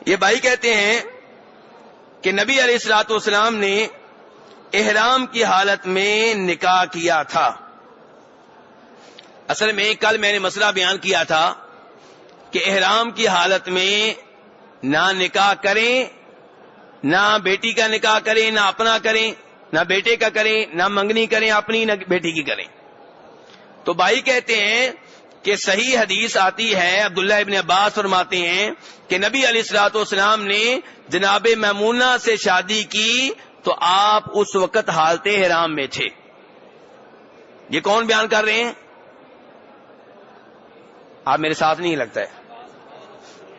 یہ بھائی کہتے ہیں کہ نبی علیہ الصلوۃ والسلام نے احرام کی حالت میں نکاح کیا تھا. اصل میں کل میں نے مسئلہ بیان کیا تھا کہ احرام کی حالت میں نہ نکاح کریں، نہ بیٹی کا نکاح کریں، نہ اپنا کریں، نہ بیٹے کا کریں، نہ منگنی کریں اپنی، نہ بیٹی کی کریں. تو بھائی کہتے ہیں کہ صحیح حدیث آتی ہے، عبداللہ ابن عباس فرماتے ہیں کہ نبی علیہ الصلوۃ والسلام نے جناب میمونہ سے شادی کی تو آپ اس وقت حالت احرام میں تھے. یہ کون بیان کر رہے ہیں؟ آپ میرے ساتھ نہیں لگتا ہے.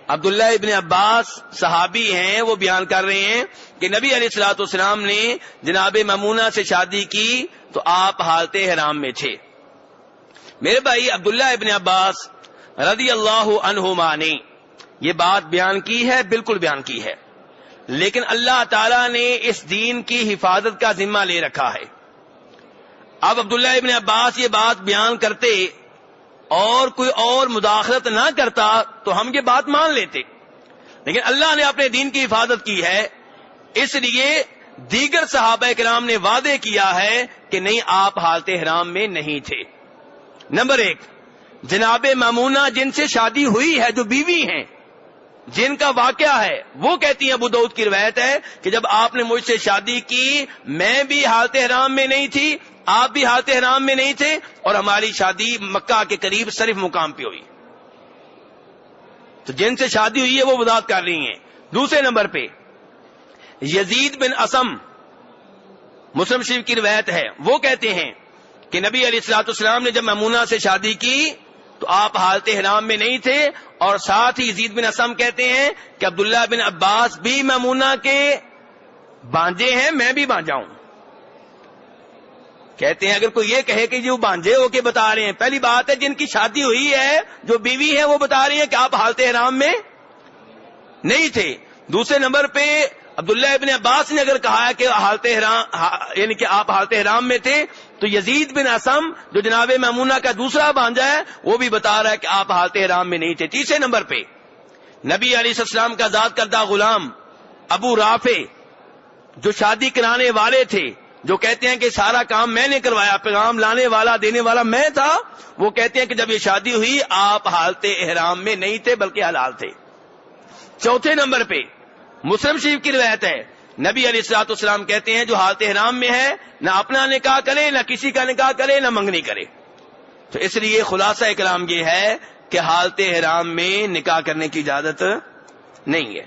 عبداللہ ابن عباس صحابی ہیں، وہ بیان کر رہے ہیں کہ نبی علیہ الصلوۃ والسلام نے جناب میمونہ سے شادی کی تو آپ حالت احرام میں تھے. میرے بھائی عبداللہ ابن عباس رضی اللہ عنہما نے یہ بات بیان کی ہے، بالکل بیان کی ہے، لیکن اللہ تعالی نے اس دین کی حفاظت کا ذمہ لے رکھا ہے. اب عبداللہ ابن عباس یہ بات بیان کرتے اور کوئی اور مداخلت نہ کرتا تو ہم یہ بات مان لیتے، لیکن اللہ نے اپنے دین کی حفاظت کی ہے، اس لیے دیگر صحابہ کرام نے وعدے کیا ہے کہ نہیں، آپ حالت احرام میں نہیں تھے. نمبر 1، جناب میمونہ جن سے شادی ہوئی ہے، جو بیوی ہیں، جن کا واقعہ ہے، وہ کہتی ہیں، ابو داؤد کی روایت ہے کہ جب آپ نے مجھ سے شادی کی میں بھی حالت احرام میں نہیں تھی، آپ بھی حالت احرام میں نہیں تھے، اور ہماری شادی مکہ کے قریب صرف مقام پہ ہوئی. تو جن سے شادی ہوئی ہے وہ وضاحت کر رہی ہیں. دوسرے نمبر پہ یزید بن اسم، مسلم شریف کی روایت ہے، وہ کہتے ہیں کہ نبی علیہ الصلوۃ والسلام نے جب میمونہ سے شادی کی تو آپ حالت احرام میں نہیں تھے، اور ساتھ ہی یزید بن اسم کہتے ہیں کہ عبداللہ بن عباس بھی میمونہ کے بانجے ہیں، میں بھی بانجا ہوں. کہتے ہیں اگر کوئی یہ کہے کہ جو بانجے ہو کے بتا رہے ہیں، پہلی بات ہے جن کی شادی ہوئی ہے، جو بیوی ہے، وہ بتا رہی ہیں کہ آپ حالت احرام میں نہیں تھے. دوسرے نمبر پہ عبداللہ ابن عباس نے اگر کہا ہے کہ حالت احرام یعنی کہ آپ حالت احرام میں تھے، تو یزید بن اسم جو جناب میمونہ کا دوسرا بانجا ہے وہ بھی بتا رہا ہے کہ آپ حالت احرام میں نہیں تھے. تیسرے نمبر پہ نبی علیہ السلام کا آزاد کردہ غلام ابو رافع جو شادی کرانے والے تھے، جو کہتے ہیں کہ سارا کام میں نے کروایا، پیغام لانے والا دینے والا میں تھا، وہ کہتے ہیں کہ جب یہ شادی ہوئی آپ حالت احرام میں نہیں تھے بلکہ حلال تھے. چوتھے نمبر پہ مسلم شریف کی روایت ہے، نبی علیہ الصلوۃ والسلام کہتے ہیں جو حالت احرام میں ہے نہ اپنا نکاح کرے، نہ کسی کا نکاح کرے، نہ منگنی کرے. تو اس لیے خلاصہ کلام یہ ہے کہ حالت احرام میں نکاح کرنے کی اجازت نہیں ہے.